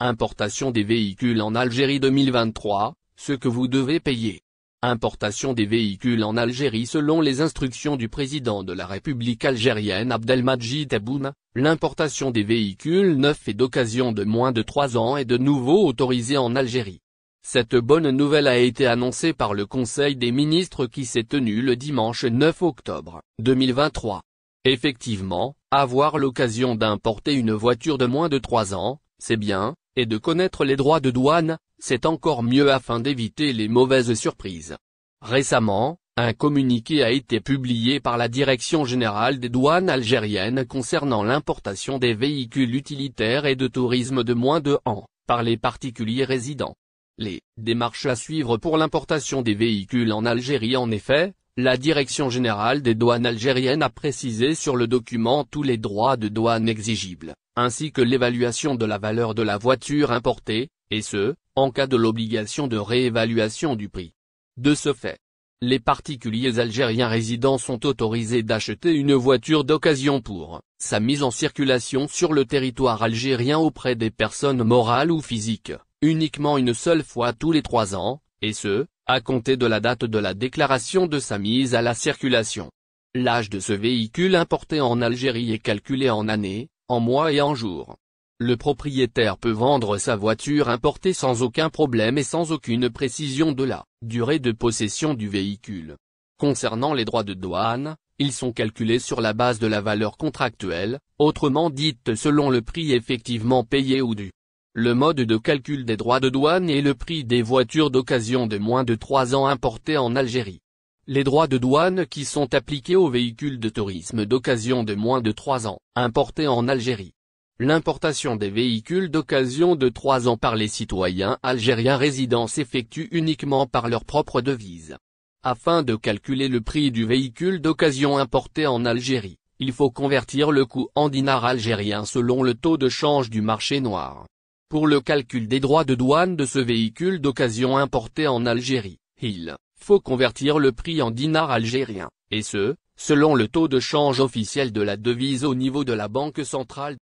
Importation des véhicules en Algérie 2023, ce que vous devez payer. Importation des véhicules en Algérie. Selon les instructions du président de la République algérienne Abdelmadjid Tebboune, l'importation des véhicules neufs et d'occasion de moins de 3 ans est de nouveau autorisée en Algérie. Cette bonne nouvelle a été annoncée par le Conseil des ministres qui s'est tenu le dimanche 9 octobre 2023. Effectivement, avoir l'occasion d'importer une voiture de moins de 3 ans, c'est bien, et de connaître les droits de douane, c'est encore mieux afin d'éviter les mauvaises surprises. Récemment, un communiqué a été publié par la Direction générale des douanes algériennes concernant l'importation des véhicules utilitaires et de tourisme de moins de 1 an, par les particuliers résidents. Les démarches à suivre pour l'importation des véhicules en Algérie. En effet, la Direction générale des douanes algériennes a précisé sur le document tous les droits de douane exigibles, ainsi que l'évaluation de la valeur de la voiture importée, et ce, en cas de l'obligation de réévaluation du prix. De ce fait, les particuliers algériens résidents sont autorisés d'acheter une voiture d'occasion pour sa mise en circulation sur le territoire algérien auprès des personnes morales ou physiques, uniquement une seule fois tous les 3 ans, et ce, à compter de la date de la déclaration de sa mise à la circulation. L'âge de ce véhicule importé en Algérie est calculé en années, en mois et en jours. Le propriétaire peut vendre sa voiture importée sans aucun problème et sans aucune précision de la durée de possession du véhicule. Concernant les droits de douane, ils sont calculés sur la base de la valeur contractuelle, autrement dite selon le prix effectivement payé ou dû. Le mode de calcul des droits de douane est le prix des voitures d'occasion de moins de 3 ans importées en Algérie. Les droits de douane qui sont appliqués aux véhicules de tourisme d'occasion de moins de 3 ans, importés en Algérie. L'importation des véhicules d'occasion de 3 ans par les citoyens algériens résidents s'effectue uniquement par leur propre devise. Afin de calculer le prix du véhicule d'occasion importé en Algérie, il faut convertir le coût en dinars algériens selon le taux de change du marché noir. Pour le calcul des droits de douane de ce véhicule d'occasion importé en Algérie, il faut convertir le prix en dinars algériens, et ce, selon le taux de change officiel de la devise au niveau de la Banque centrale.